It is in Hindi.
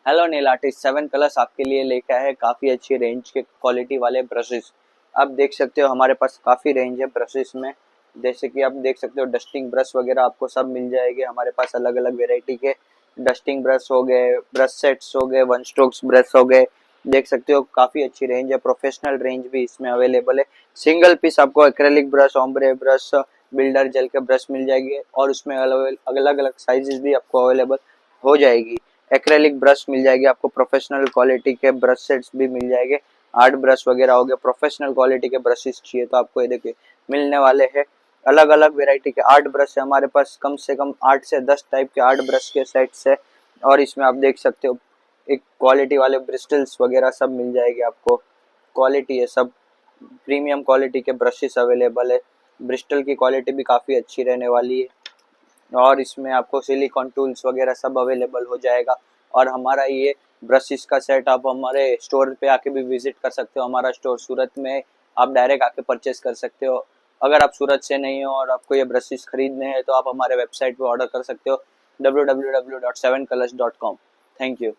हेलो नेल आर्टिस्ट 7 कलर्स आपके लिए लेके आए हैं काफ़ी अच्छी रेंज के क्वालिटी वाले ब्रशेस। आप देख सकते हो हमारे पास काफ़ी रेंज है ब्रशेस में। जैसे कि आप देख सकते हो डस्टिंग ब्रश वगैरह आपको सब मिल जाएंगे हमारे पास, अलग अलग वेराइटी के डस्टिंग ब्रश हो गए, ब्रश सेट्स हो गए, वन स्ट्रोक्स ब्रश हो गए। देख सकते हो काफ़ी अच्छी रेंज है, प्रोफेशनल रेंज भी इसमें अवेलेबल है। सिंगल पीस आपको acrylic brush, ombre brush, builder gel के ब्रश मिल जाएंगे और उसमें अलग अलग साइजेस भी आपको अवेलेबल हो जाएगी। एक्रेलिक ब्रश मिल जाएगी आपको, प्रोफेशनल क्वालिटी के ब्रश सेट्स भी मिल जाएंगे। आर्ट ब्रश वगैरह हो गए, प्रोफेशनल क्वालिटी के ब्रशेस चाहिए तो आपको ये देखिए मिलने वाले हैं। अलग अलग वेराइटी के आर्ट ब्रश है हमारे पास, कम से कम 8 से 10 टाइप के आर्ट ब्रश के सेट्स है। और इसमें आप देख सकते हो एक क्वालिटी वाले ब्रिस्टल्स वगैरह सब मिल जाएगी आपको। क्वालिटी है सब, प्रीमियम क्वालिटी के ब्रशेस अवेलेबल है। ब्रिस्टल की क्वालिटी भी काफ़ी अच्छी रहने वाली है और इसमें आपको सिलिकॉन टूल्स वगैरह सब अवेलेबल हो जाएगा। और हमारा ये ब्रशेस का सेट आप हमारे स्टोर पे आके भी विजिट कर सकते हो। हमारा स्टोर सूरत में है, आप डायरेक्ट आके परचेस कर सकते हो। अगर आप सूरत से नहीं हो और आपको ये ब्रशेस खरीदने हैं तो आप हमारे वेबसाइट पे ऑर्डर कर सकते हो www.7colors.com। Thank you.